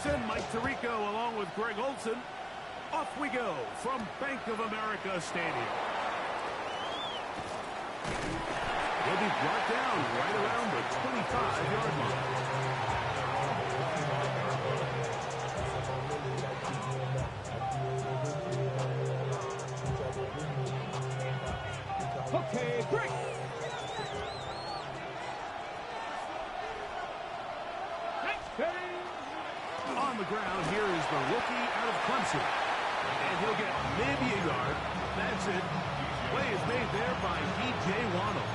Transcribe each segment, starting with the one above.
and Mike Tirico along with Greg Olson. Off we go from Bank of America Stadium. He'll be brought down right around the 25-yard line. Okay, break. On the ground, here is the rookie out of Clemson. And he'll get maybe a yard. That's it. Play is made there by D.J. Waddle.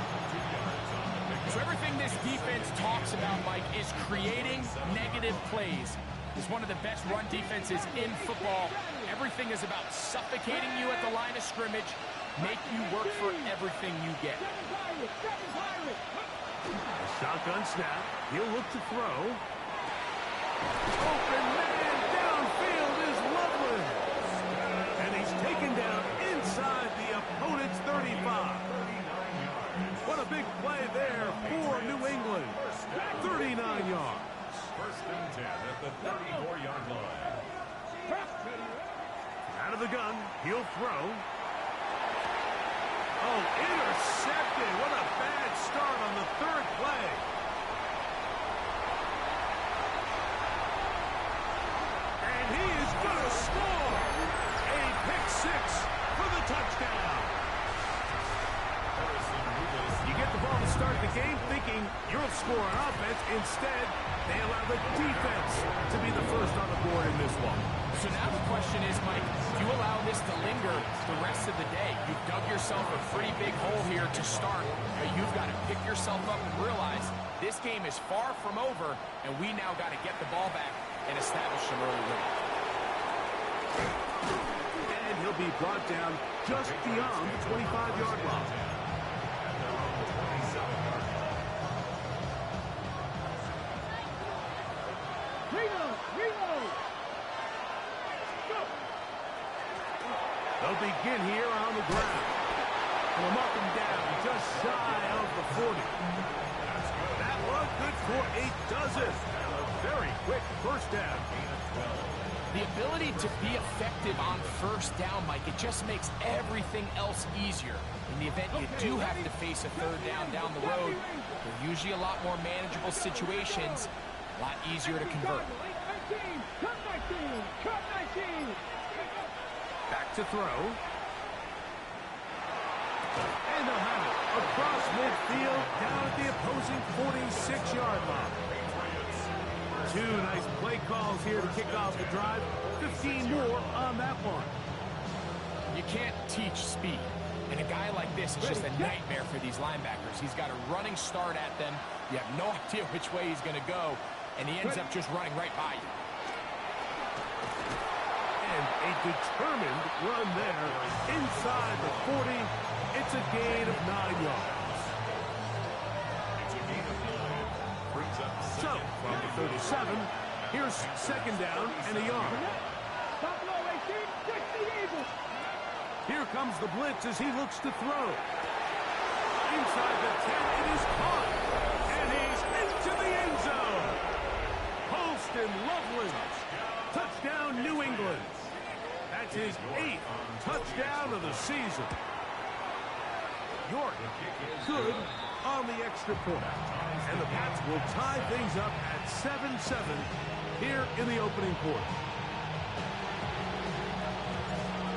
So everything this defense talks about, Mike, is creating negative plays. It's one of the best run defenses in football. Everything is about suffocating you at the line of scrimmage, make you work for everything you get. A shotgun snap. He'll look to throw. Open man downfield is Loveland. And he's taken down inside the opponent's 35. What a big play there for New England. 39 yards. First and 10 at the 34-yard line. Out of the gun, he'll throw. Oh, intercepted. What a bad start on the third play. And he is going to score. A pick six for the touchdown. You get the ball to start the game thinking you'll score on offense. Instead, they allow the defense to be the first on the board in this one. So now the question is, Mike, do you allow this to linger the rest of the day? You've dug yourself a pretty big hole here to start, but you've got to pick yourself up and realize this game is far from over, and we now got to get the ball back and establish some early lead. And he'll be brought down just beyond the 25-yard line. They'll begin here on the ground. We'll mark him down just shy of the 40. That was good for 8 dozen. A very quick first down. The ability to be effective on first down, Mike, it just makes everything else easier. In the event you do have to face a third down the road, they're usually a lot more manageable situations, a lot easier to convert. Back to throw. And they'll have it across midfield down at the opposing 46-yard line. 2 nice play calls here to kick off the drive. 15 more on that one. You can't teach speed. And a guy like this is just a nightmare for these linebackers. He's got a running start at them. You have no idea which way he's going to go, and he ends up just running right by you. And a determined run there inside the 40. It's a gain of 9 yards. So, from the 37, here's second down and a yard. Here comes the blitz as he looks to throw. Inside the 10, it is caught. And he's into the end zone. Post and Loveland. Touchdown, New England. That's his 8th touchdown of the season. York good on the extra point. And the Pats will tie things up at 7-7 here in the opening quarter.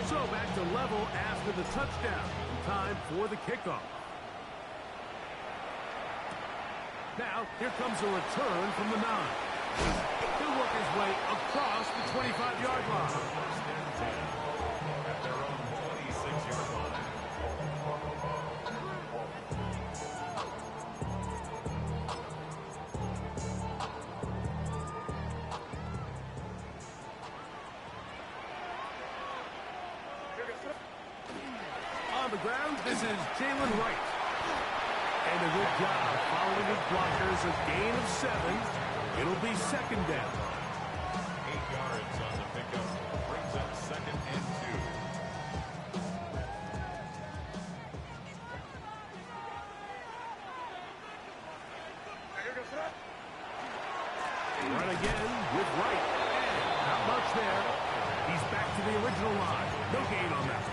So back to level after the touchdown. Time for the kickoff. Now, here comes a return from the 9. He'll work his way across the 25-yard line. At their own 26-yard line. On the ground, this is Jalen Wright. And a good job following his blockers, a gain of 7. It'll be second down. 8 yards on the pickup. Brings up second and 2. Run again with Wright. Not much there. He's back to the original line. No gain on that.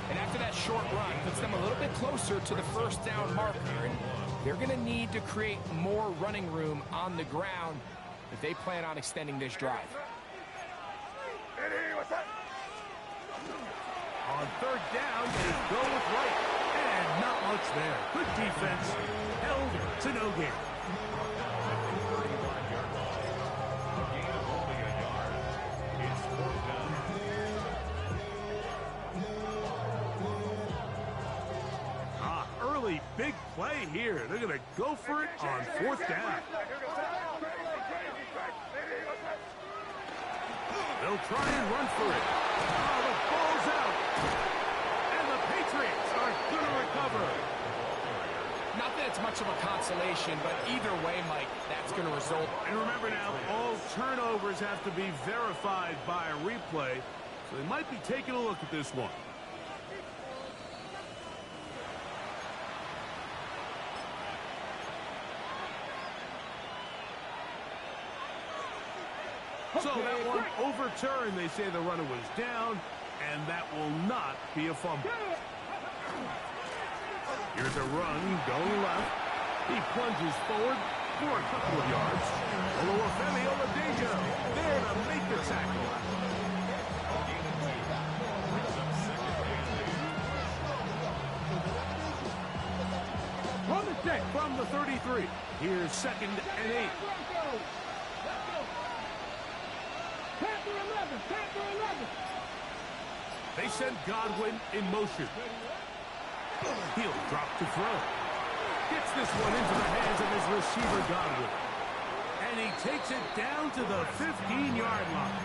And after that short run, puts them a little bit closer to the first down marker. And they're going to need to create more running room on the ground if they plan on extending this drive. On third down, they go with right. And not much there. Good defense. Held to no gain. Early big play here. They're going to go for it on fourth down. They'll try and run for it. Oh, the ball's out. And the Patriots are going to recover. Not that it's much of a consolation, but either way, Mike, that's going to result. And remember now, all turnovers have to be verified by a replay, so they might be taking a look at this one. So that one overturned. They say the runner was down, and that will not be a fumble. Here's a run going left. He plunges forward for a couple of yards. Oluwafemi Oladejo there to make the tackle. From the 33, here's 2nd and 8. They send Godwin in motion. He'll drop to throw. Gets this one into the hands of his receiver, Godwin. And he takes it down to the 15-yard line.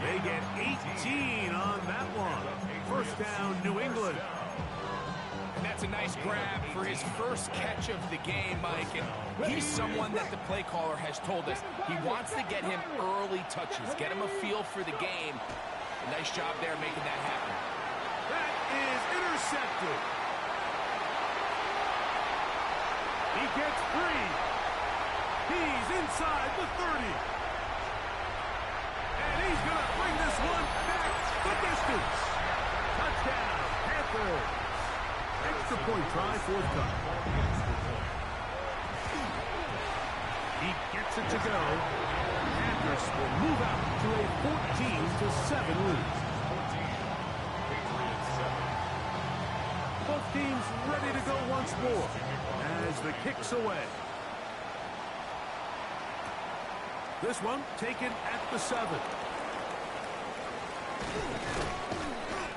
They get 18 on that one. First down, New England. And that's a nice grab for his first catch of the game, Mike. And he's someone that the play caller has told us he wants to get him early touches, get him a feel for the game. A nice job there making that happen. That is intercepted. He gets free. He's inside the 30. And he's going to bring this one back the distance. Touchdown, Panthers. Extra point try, fourth time. He gets it to go. Panthers will move out to a 14-7 lead. Both teams ready to go once more as the kick's away. This one taken at the 7.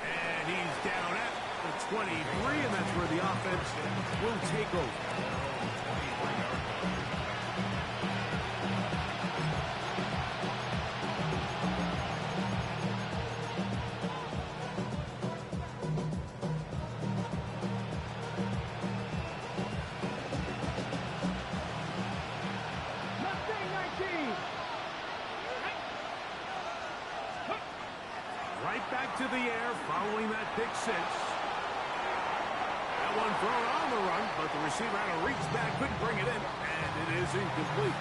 And he's down at the 23, and that's where the offense will take over. Right back to the air following that pick 6. That one thrown on the run, but the receiver had to reach back, couldn't bring it in, and it is incomplete.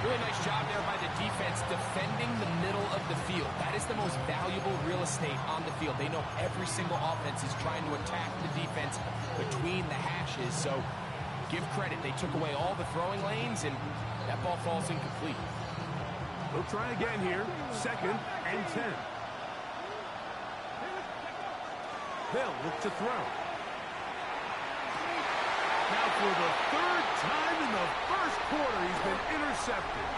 Really nice job there by the defense defending the middle of the field. That is the most valuable real estate on the field. They know every single offense is trying to attack the defense between the hashes, so give credit. They took away all the throwing lanes, and that ball falls incomplete. We'll try again here, 2nd and 10. They'll look to throw. Now for the 3rd time in the first quarter, he's been intercepted.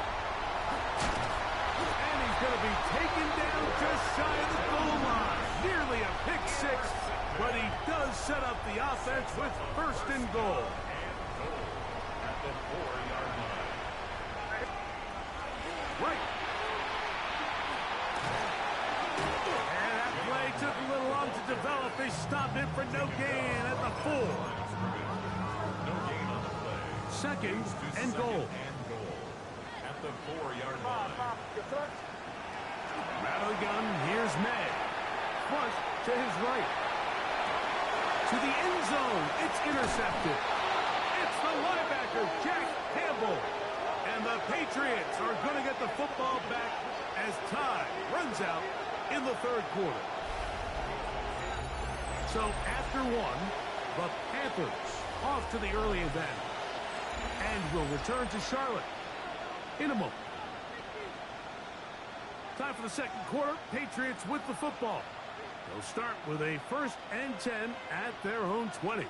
And he's going to be taken down just shy of the goal line. Nearly a pick 6, but he does set up the offense with 1st and goal. At the 4-yard line. Right. And that play took a little long to develop. They stopped it for no gain at the 4. No gain on the play. 2nd and goal. At the 4-yard line. Rattle gun, here's May. Flush to his right. To the end zone, it's intercepted. It's the linebacker, Jack Campbell. And the Patriots Patriots are going to get the football back as time runs out in the third quarter. So after one, the Panthers off to the early advantage. And will return to Charlotte in a moment. Time for the second quarter. Patriots with the football. They'll start with a 1st and 10 at their own 20.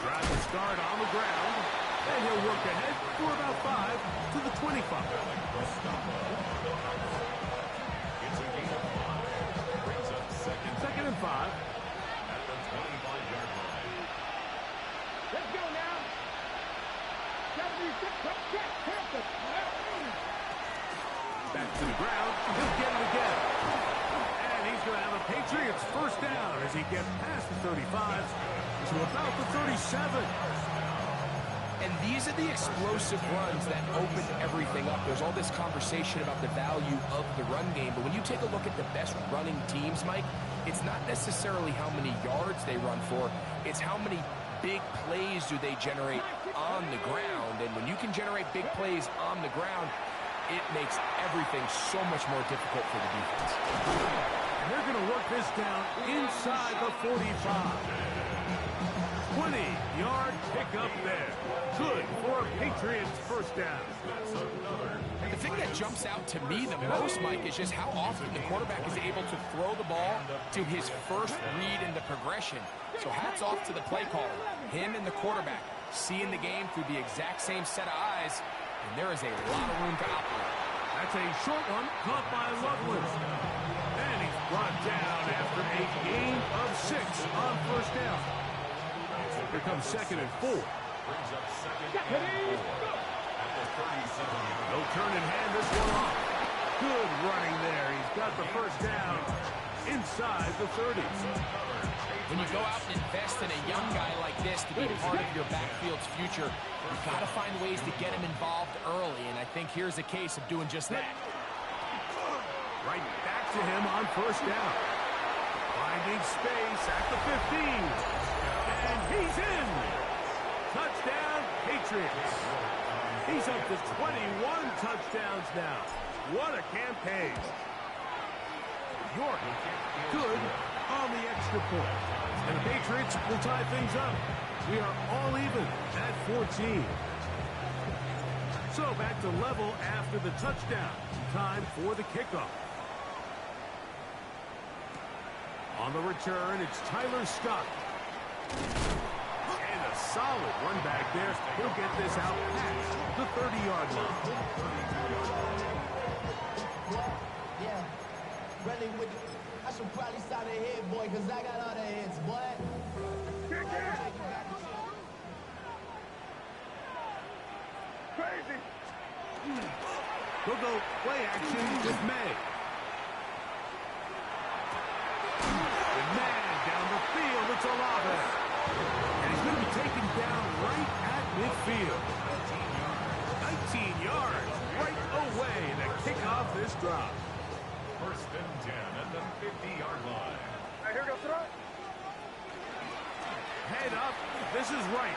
Drive to start on the ground, and he'll work ahead for about 5 to the 25. It's a gain of 5. Brings up second and 5. At the 25-yard line. Let's go now. Back to the ground. He'll get it again. And he's going to have a Patriots first down as he gets past the 35 to about the 37. And these are the explosive runs that open everything up. There's all this conversation about the value of the run game, but when you take a look at the best running teams, Mike, it's not necessarily how many yards they run for, it's how many big plays do they generate on the ground. And when you can generate big plays on the ground, it makes everything so much more difficult for the defense. And they're going to work this down inside the 45. 20-yard pickup there. Good for a Patriots first down. The thing that jumps out to me the most, Mike, is just how often the quarterback is able to throw the ball to his first read in the progression. So hats off to the play caller. Him and the quarterback seeing the game through the exact same set of eyes, and there is a lot of room to operate. That's a short one caught by Loveland. And he's brought down after a gain of 6 on first down. Here comes 2nd and 4. Brings up second and 4 at the 37-yard. They'll turn and hand this one off. Good running there. He's got the first down inside the 30. When you go out and invest in a young guy like this to be part of your backfield's future, you've got to find ways to get him involved early, and I think here's a case of doing just that. Right back to him on first down. Finding space at the 15. And he's in. Touchdown, Patriots. He's up to 21 touchdowns now. What a campaign. York, good on the extra point. And the Patriots will tie things up. We are all even at 14. So back to level after the touchdown. Time for the kickoff. On the return, it's Tyler Scott. And a solid run back there. He'll get this out past the 30-yard line. Yeah, running with I should probably sign a head, boy, because I got all the heads, boy. Crazy. We'll go play action with May. And man down the field, it's Olave. And he's going to be taken down right at midfield. 19 yards right away to kick off this drive. 1st and 10 at the 50-yard line. Right, here goes throw. Head up. This is right.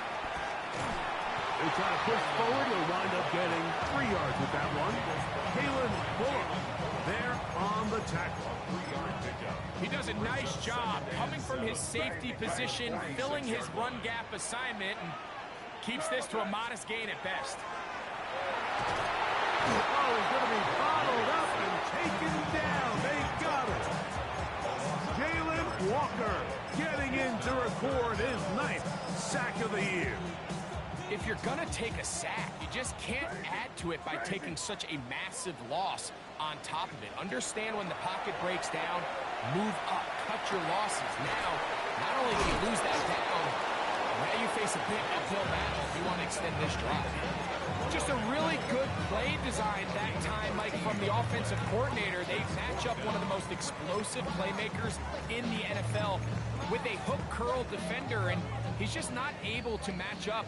They try to push forward. He'll wind up getting 3 yards with that one. Kalen Bullock there on the tackle. 3-yard pickup. He does a nice job coming from his safety position, filling his run gap assignment, and keeps this to a modest gain at best. Oh, he's going to be bottled up and taken down. They got it. Jalen Walker getting in to record his 9th sack of the year. If you're going to take a sack, you just can't add to it by taking such a massive loss on top of it. Understand when the pocket breaks down, move up, cut your losses. Now, not only do you lose that down, Now you face a big uphill battle if you want to extend this drive. Just a really good play design that time, Mike, from the offensive coordinator. They match up one of the most explosive playmakers in the NFL with a hook curl defender, and he's just not able to match up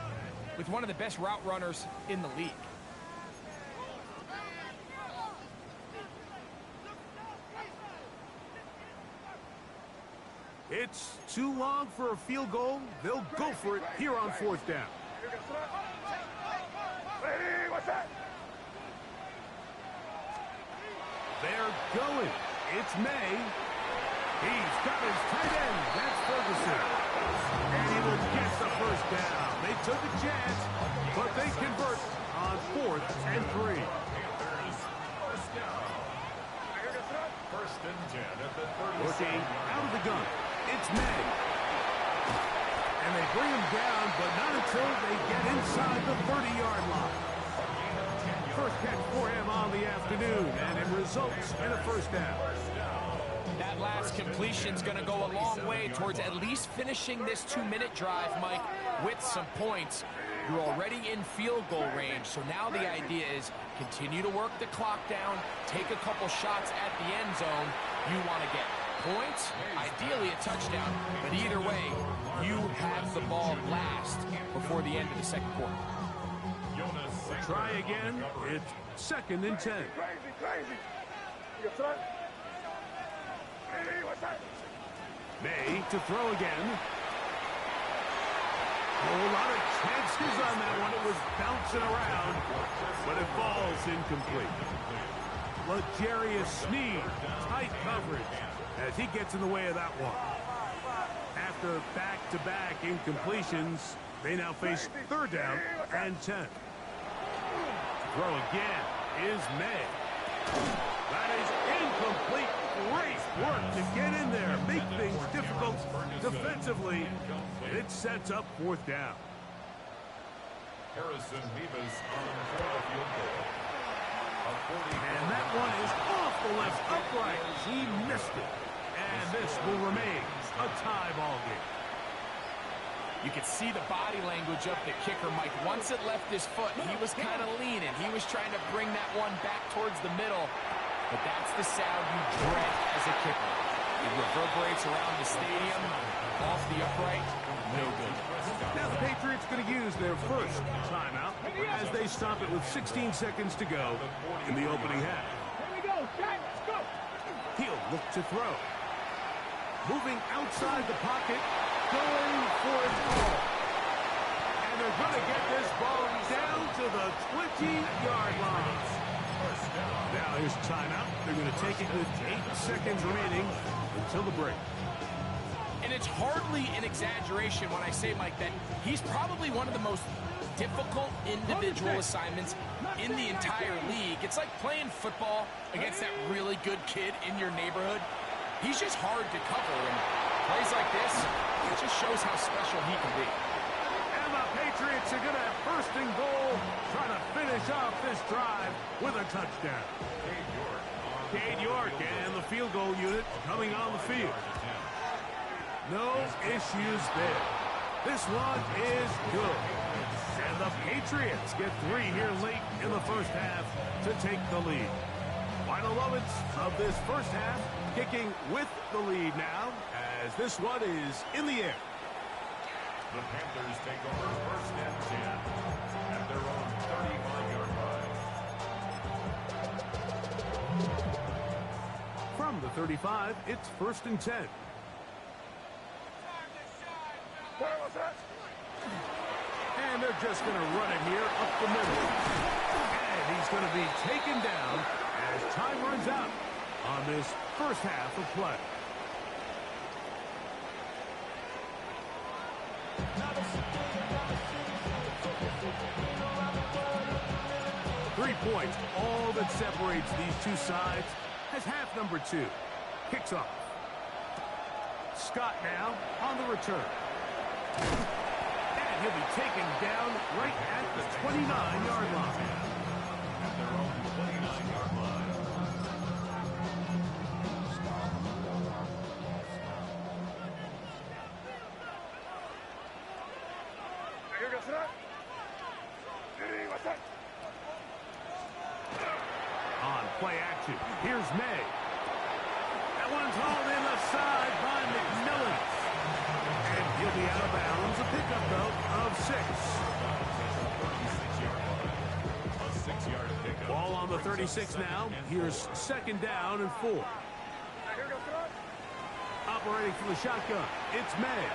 with one of the best route runners in the league. It's too long for a field goal. They'll go for it here on fourth down. They're going. It's May. He's got his tight end. That's Ferguson. And he will get the first down. They took a chance, but they convert on 4th and 3. First and 10 at the 30. Looking out of the gun. It's May. And they bring him down, but not until they get inside the 30-yard line. First catch for him on the afternoon, and it results in a first down. That last completion's going to go a long way towards at least finishing this 2-minute drive, Mike, with some points. You're already in field goal range, so now the idea is continue to work the clock down, take a couple shots at the end zone. You want to get points, ideally a touchdown, but either way, you have the ball last before the end of the second quarter. Try again. It's 2nd and 10. May to throw again. A whole lot of chances on that one. It was bouncing around, but it falls incomplete. L'Jarius Sneed, tight coverage as he gets in the way of that one. After back-to-back incompletions, they now face 3rd down and 10. Throw again is May. That is incomplete. Great work to get in there, make things difficult defensively. It sets up 4th down. Harrison Mevis on for the field goal. And that one is off the left upright. He missed it. And this will remain a tie ball game. You could see the body language of the kicker, Mike. Once it left his foot, he was kind of leaning. He was trying to bring that one back towards the middle. But that's the sound you dread as a kicker. It reverberates around the stadium, off the upright, no good. Now the Patriots going to use their first timeout as they stop it with 16 seconds to go in the opening half. Here we go, Jack, let's go. He'll look to throw. Moving outside the pocket, going for his ball. And they're going to get this ball down to the 20-yard line. Now here's timeout. They're going to take it with 8 seconds remaining until the break. And it's hardly an exaggeration when I say, Mike, that he's probably one of the most difficult individual assignments in the entire league. It's like playing football against that really good kid in your neighborhood. He's just hard to cover, and plays like this, it just shows how special he can be. And the Patriots are going to have 1st and goal, trying to finish off this drive with a touchdown. Cade York and the field goal unit coming on the field. No issues there. This one is good. And the Patriots get 3 here late in the first half to take the lead. Final moments of this first half, kicking with the lead now as this one is in the air. The Panthers take over 1st and 10 at their own 35-yard line. From the 35, it's 1st and 10. And they're just going to run it here up the middle. And he's going to be taken down as time runs out on this first half of play. Points, all that separates these two sides, as half number 2 kicks off. Scott now on the return. And he'll be taken down right at the 29-yard line. At their own 29-yard line. On play action, here's May. That one's hauled in the side by McLo. And he'll be out of bounds. A pickup, though, of 6. Ball on the 36 now. Here's 2nd down and 4. Operating from the shotgun, it's May.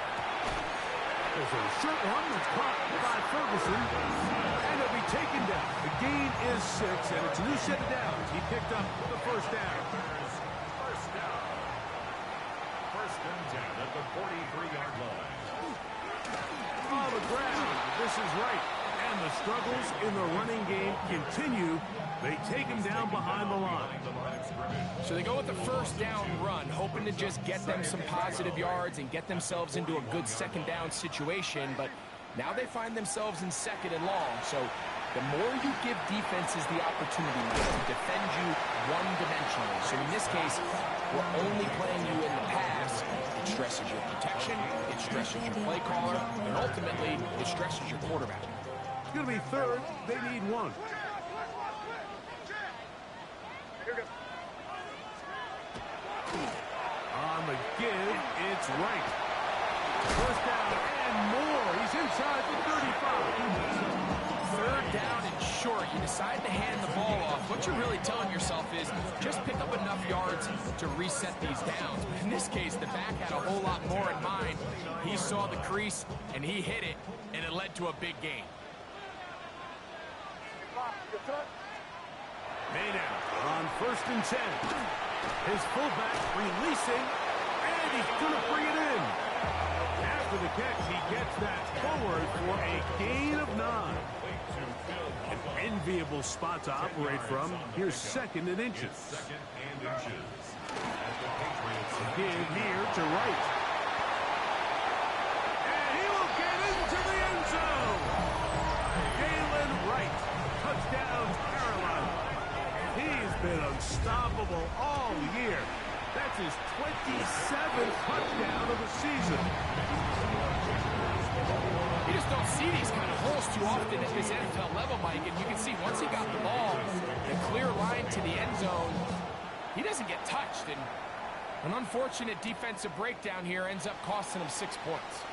There's a short one that's caught by Ferguson, and it'll be taken down. The gain is 6, and it's a new set of downs. He picked up the 1st down. First and 10 at the 43-yard line. On the ground, this is right. And the struggles in the running game continue. They take him down behind the line. So they go with the 1st down run, hoping to just get them some positive yards and get themselves into a good 2nd down situation. But now they find themselves in 2nd and long. So the more you give defenses the opportunity to defend you one-dimensionally. So in this case, we're only playing you in the pass. It stresses your protection, it stresses your play caller, and ultimately, it stresses your quarterback. It's going to be 3rd. They need 1. On the give, it's right. 1st down and more. He's inside the 35. 3rd down and short. You decide to hand the ball off. What you're really telling yourself is just pick up enough yards to reset these downs. But in this case, the back had a whole lot more in mind. He saw the crease, and he hit it, and it led to a big gain. May now on 1st and 10. His fullback releasing, and he's going to bring it in. After the catch, he gets that forward for a gain of 9. An enviable spot to operate from. Here's 2nd and inches. Again here to right. And he will get into the end zone. Galen Wright. Touchdown, Carolina. He's been unstoppable all year. That's his 27th touchdown of the season. You just don't see these kind of holes too often at this NFL level, Mike. And you can see once he got the ball, the clear line to the end zone, he doesn't get touched. And an unfortunate defensive breakdown here ends up costing him 6 points.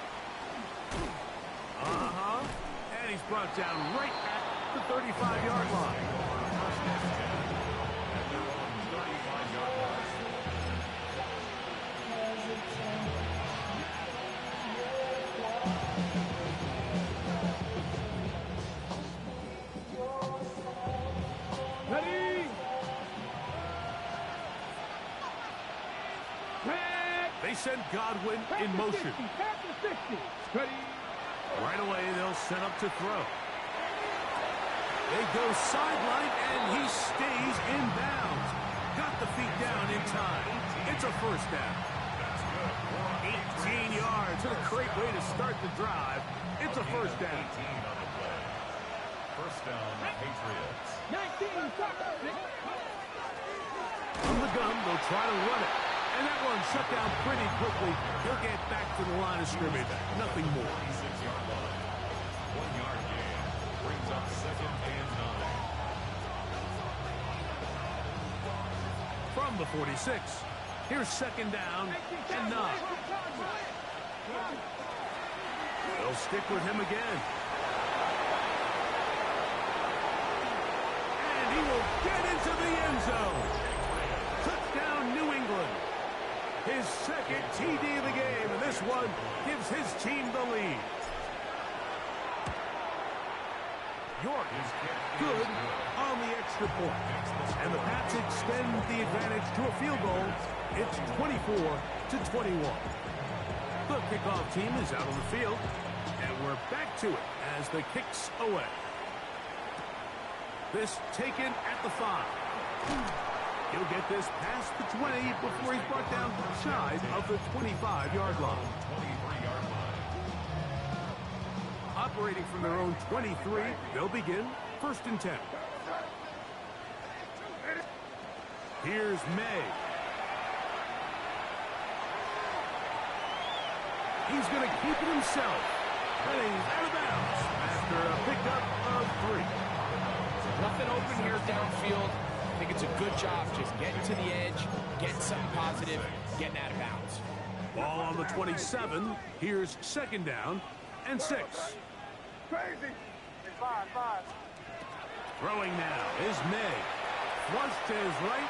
And he's brought down right at the 35-yard line. They send Godwin in motion. Right away, they'll set up to throw. They go sideline, and he stays in bounds. Got the feet down in time. It's a 1st down. 18 yards. A great way to start the drive. It's a 1st down. 1st down, Patriots. 19 seconds. From the gun, they'll try to run it. And that one shut down pretty quickly. He'll get back to the line of scrimmage. Nothing more. 36-yard line. 1-yard gain. Brings up 2nd and 9. From the 46. Here's 2nd down and 9. They'll stick with him again. And he will get into the end zone. Touchdown, New England. His 2nd TD of the game, and this one gives his team the lead. York is good on the extra point. And the Pats extend the advantage to a field goal. It's 24-21. The kickoff team is out on the field, and we're back to it as the kick's away. This taken at the 5. He'll get this past the 20 before he's brought down shy of the 25-yard line. 23-yard line. Operating from their own 23, they'll begin 1st and 10. Here's May. He's going to keep it himself. And he's out of bounds after a pickup of 3. Nothing open here downfield. I think it's a good job just getting to the edge, getting something positive, getting out of bounds. Ball on the 27. Here's 2nd down and 6. Crazy. 5. Throwing now is May. Flush to his right.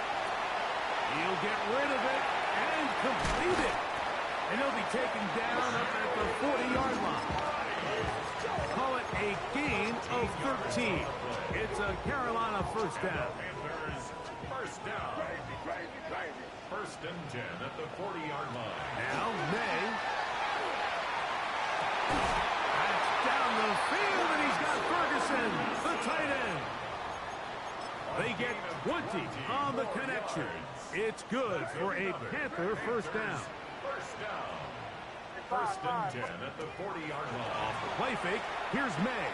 He'll get rid of it and complete it. And he'll be taken down up at the 40-yard line. Call it a gain of 13. It's a Carolina 1st down. Panthers, 1st down. Crazy. 1st and 10 at the 40-yard line. Now May. That's down the field, and he's got Ferguson, the tight end. They get 20 on the connection. It's good for a Panther 1st down. 1st down. 1st and 10 at the 40-yard line. Off the play fake, here's May.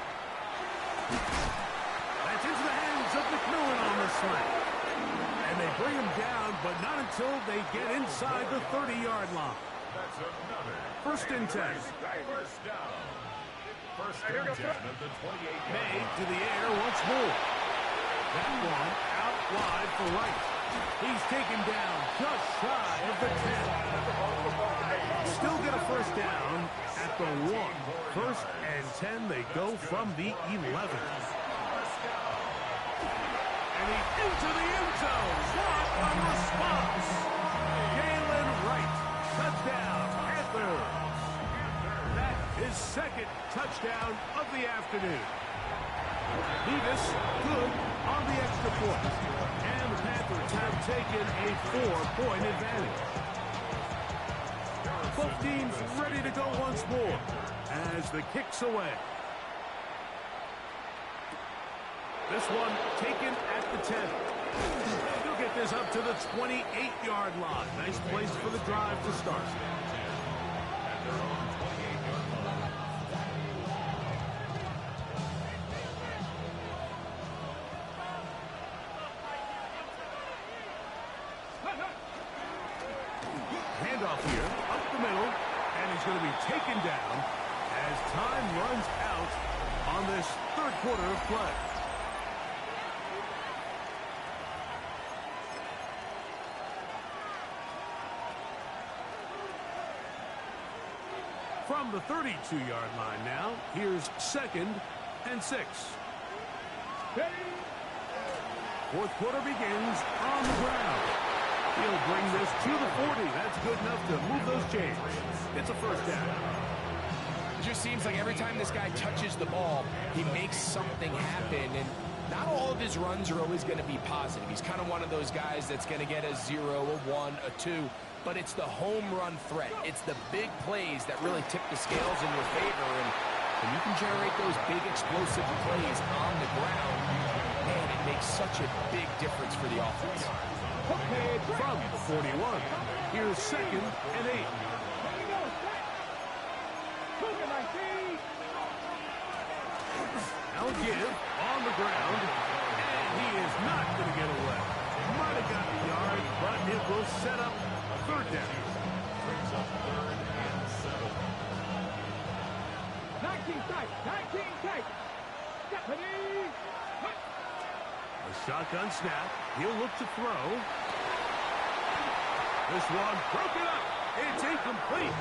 That's into the hands of McLo on the slant. And they bring him down, but not until they get inside the 30-yard line. That's another. 1st and 10. 1st down. 1st and 10 at the 28-yard May line. to the air once more. That one out wide for Wright. He's taken down just shy of the 10. Still get a 1st down at the 1. 1st and 10, they go from the 11. And he's into the end zone. What a response! Galen Wright, touchdown, Panthers. That is 2nd touchdown of the afternoon. Beavis good on the extra point. And the Panthers have taken a 4-point advantage. Both teams ready to go once more as the kick's away. This one taken at the 10. He'll get this up to the 28-yard line. Nice place for the drive to start. Handoff here, up the middle, and he's going to be taken down as time runs out on this 3rd quarter of play. From the 32-yard line now, here's 2nd and 6. 4th quarter begins on the ground. He'll bring this to the 40. That's good enough to move those chains. It's a 1st down. It just seems like every time this guy touches the ball, he makes something happen. And not all of his runs are always going to be positive. He's kind of one of those guys that's going to get a 0, a 1, a 2. But it's the home run threat. It's the big plays that really tip the scales in your favor. And when you can generate those big explosive plays on the ground, man, it makes such a big difference for the offense. From the 41, here's 2nd and 8. Now give on the ground, and he is not going to get away. Might have got the yard, but it will set up 3rd down. Brings up 3rd and 7. 19 tight. Japanese. A shotgun snap. He'll look to throw. This one broken up. It's incomplete.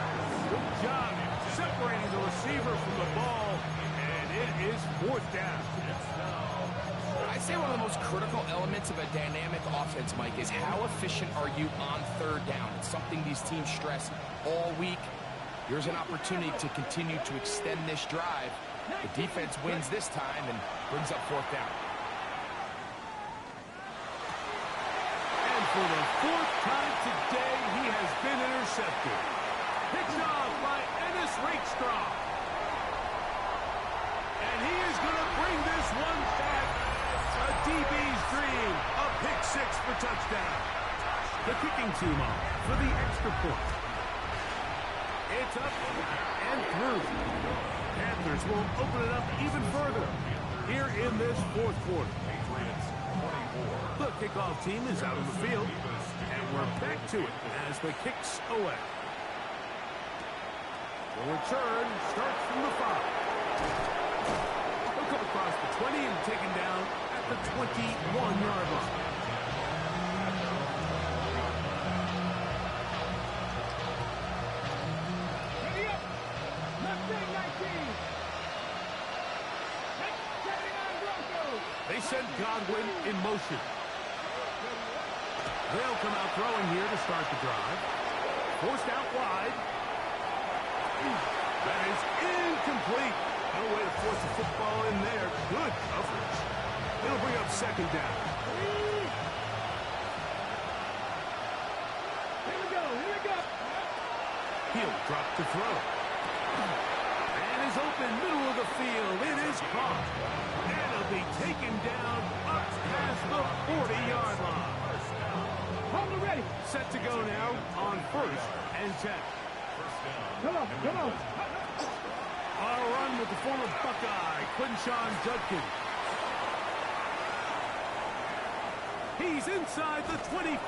Good job separating the receiver from the ball, and it is 4th down. I'd say one of the most critical elements of a dynamic offense, Mike, is how efficient are you on 3rd down. It's something these teams stress all week. Here's an opportunity to continue to extend this drive. The defense wins this time and brings up 4th down. And for the 4th time today, he has been intercepted. Picked off by Ennis Rakestraw. And he is going to bring this one back. A DB's dream. A pick 6 for touchdown. The kicking team on for the extra point. It's up and through. Panthers will open it up even further here in this 4th quarter. The kickoff team is out on the field, and we're back to it as the kick's away. The return starts from the 5. He'll come across the 20 and taken down at the 21-yard line. Ready up. Left wing 19. Next, 79 Broncos. They send Godwin in motion. They'll come out throwing here to start the drive. Forced out wide. That is incomplete. No way to force a football in there. Good coverage. It'll bring up second down. Here we go. Here we go. He'll drop to throw. And is open middle of the field. It is caught. And it'll be taken down up past the 40-yard line. Hold it ready. Set to go now on 1st and 10. Come on. Come on. On a run with the former Buckeye, Quinshawn Judkins. He's inside the 25.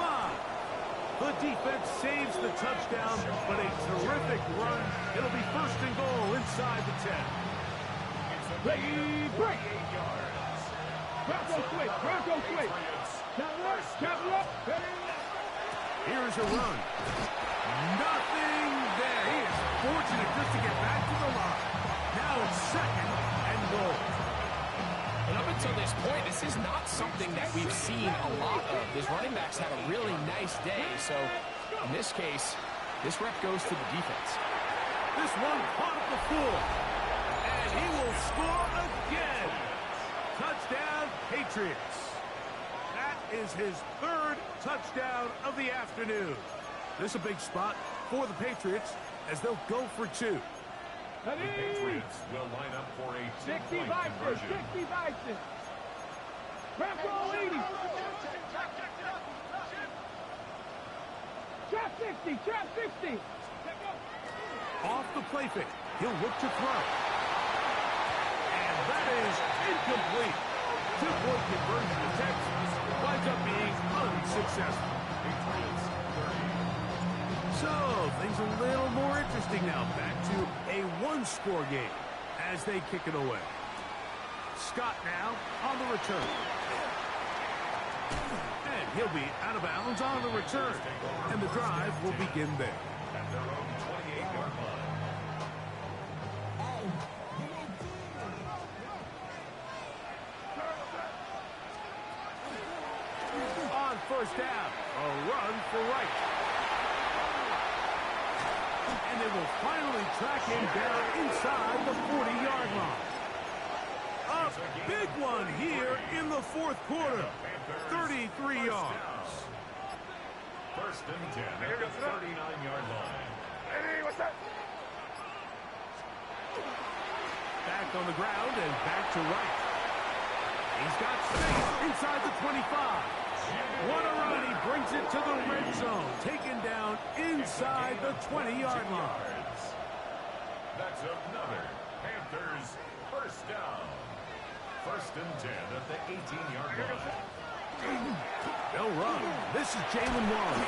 The defense saves the touchdown, but a terrific run. It'll be 1st and goal inside the 10. Ready, break. Bronco switch. Bronco switch. Cover up. Ready. Here's a run. Nothing there. He is fortunate just to get back to the line. Now it's 2nd and goal. And up until this point, this is not something that we've seen a lot of. This running back's had a really nice day. So in this case, this rep goes to the defense. This one caught at the full. And he will score again. Touchdown, Patriots. That is his 3rd touchdown of the afternoon. This is a big spot for the Patriots as they'll go for 2. The Patriots will line up for a 60 2-point Bison. conversion. 60 Bison. Bronco 80. Trap 60. Trap 60. Off the play fake. He'll look to throw. And that is incomplete. 2-point conversion attempt winds up being unsuccessful. Patriots 30. So, things a little more interesting now. Back to a 1-score game as they kick it away. Scott now on the return. And he'll be out of bounds on the return. And the drive will begin there. At their own 28-yard line. On 1st down, a run for right. And they will finally track him down inside the 40-yard line. A big one here in the 4th quarter. 33 yards. 1st and 10 at the 39-yard line. Hey, what's that? Back on the ground and back to right. He's got space inside the 25. What a run. He brings it to the red zone. Taken down inside the 20-yard line. That's another Panthers 1st down. 1st and 10 at the 18-yard line. They'll run. This is Jalen Warren.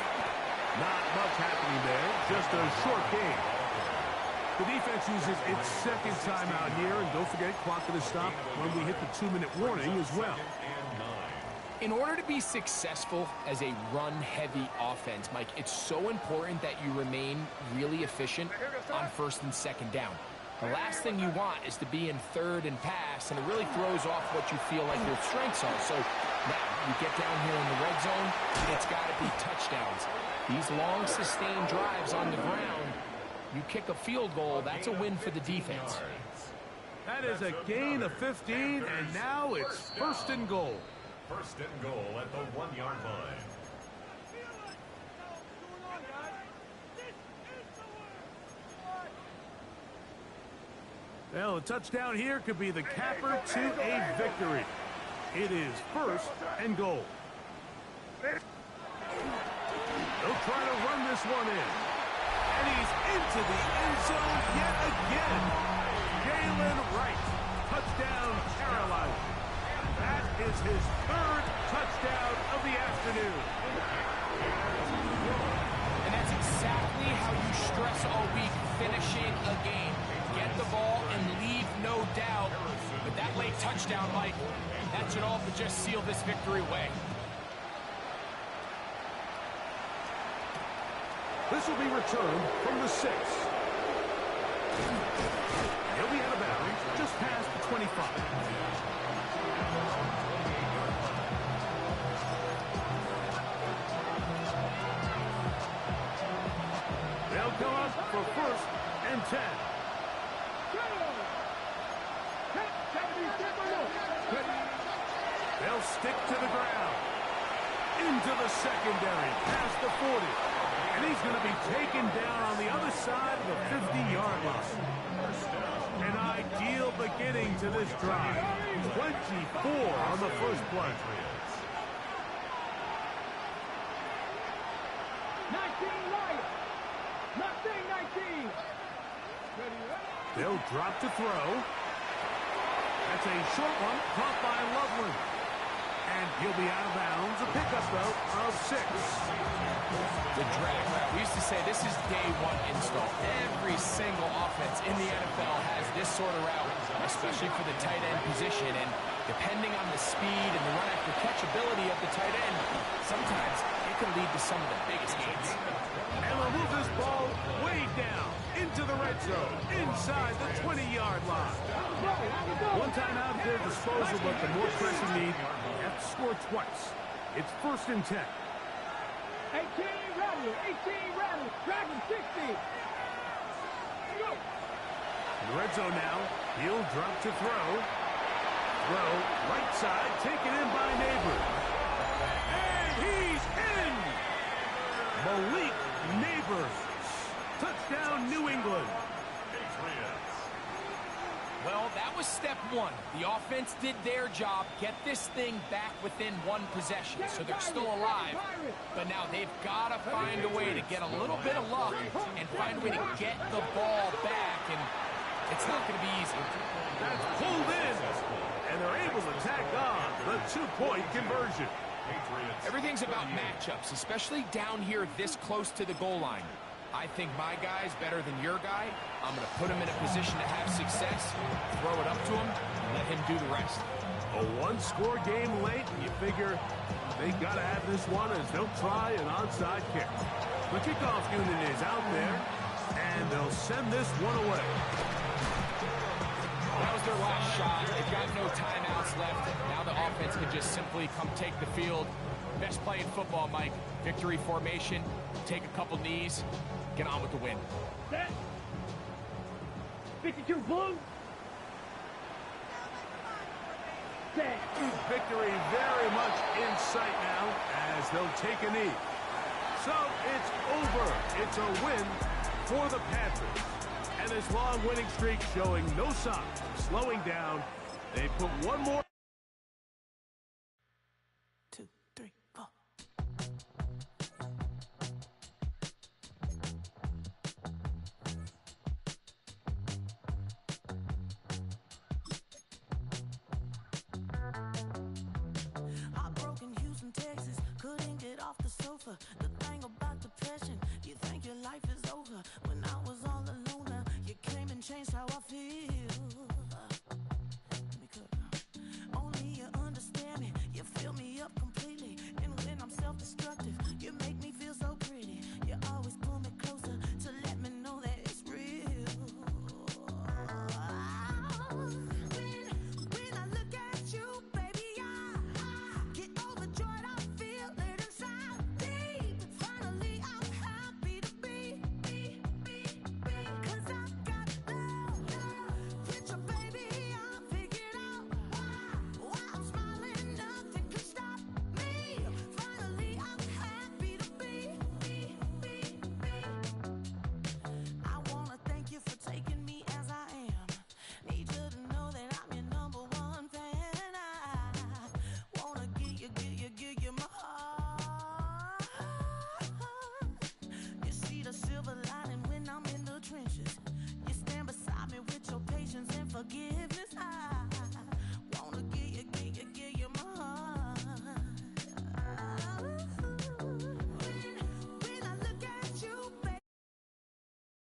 Not much happening there. Just a short game. The defense uses its 2nd timeout here. And don't forget, clock to the stop when we hit the 2-minute warning as well. In order to be successful as a run-heavy offense, Mike, it's so important that you remain really efficient on 1st and 2nd down. The last thing you want is to be in 3rd and pass, and it really throws off what you feel like your strengths are. So now you get down here in the red zone, it's got to be touchdowns. These long, sustained drives on the ground, you kick a field goal, that's a win for the defense. That is a gain of 15, and now it's 1st and goal. 1st and goal at the 1-yard line. Well, a touchdown here could be the capper to a victory. It is 1st and goal. They'll try to run this one in. And he's into the end zone yet again. Jalen Wright. Touchdown, Carolina. That is his 3rd touchdown of the afternoon. And that's exactly how you stress offense all week finishing a game. Get the ball and leave no doubt. But that late touchdown, Mike, that should all but just seal this victory away. This will be returned from the 6. He'll be out of bounds just past the 25. They'll go up for 1st and 10. They'll stick to the ground. Into the secondary, past the 40. And he's going to be taken down on the other side of the 50-yard line. An ideal beginning to this drive. 24 on the first play. 19 Lions. 19. They'll drop to throw. That's a short one, caught by Loveland. And he'll be out of bounds. A pickup, though, of 6. The drag route. We used to say this is day one install. Every single offense in the NFL has this sort of route, especially for the tight end position. And depending on the speed and the run after catch ability of the tight end, sometimes it can lead to some of the biggest gains. And we'll move this ball way down into the red zone, inside the 20-yard line. One time out at their disposal, but the more pressing need, they have to score twice. It's 1st and 10. 18 Rattler, Dragon 60. Go. In the red zone now, he'll drop to throw. Throw, right side, taken in by Neighbors. And he's in! Malik Neighbors. Touchdown, New England. Well, that was step one. The offense did their job, get this thing back within one possession, so they're still alive. But now they've got to find a way to get a little bit of luck and find a way to get the ball back, and it's not going to be easy. That's pulled in, and they're able to tack on the 2-point conversion. Everything's about matchups, especially down here this close to the goal line. I think my guy's better than your guy. I'm going to put him in a position to have success, throw it up to him, and let him do the rest. A one-score game late, and you figure they got to have this one as they'll try an onside kick. The kickoff unit is out there, and they'll send this one away. That was their last shot. They've got no timeouts left. Now the offense can just simply come take the field. Best play in football, Mike. Victory formation, take a couple knees, get on with the win. Set. 52 blue. Set. Victory very much in sight now as they'll take a knee. So it's over. It's a win for the Panthers. And this long winning streak showing no signs of slowing down. They put one more. 2, 3, 4. Heartbroken Houston, Texas, couldn't get off the sofa. The thing about depression,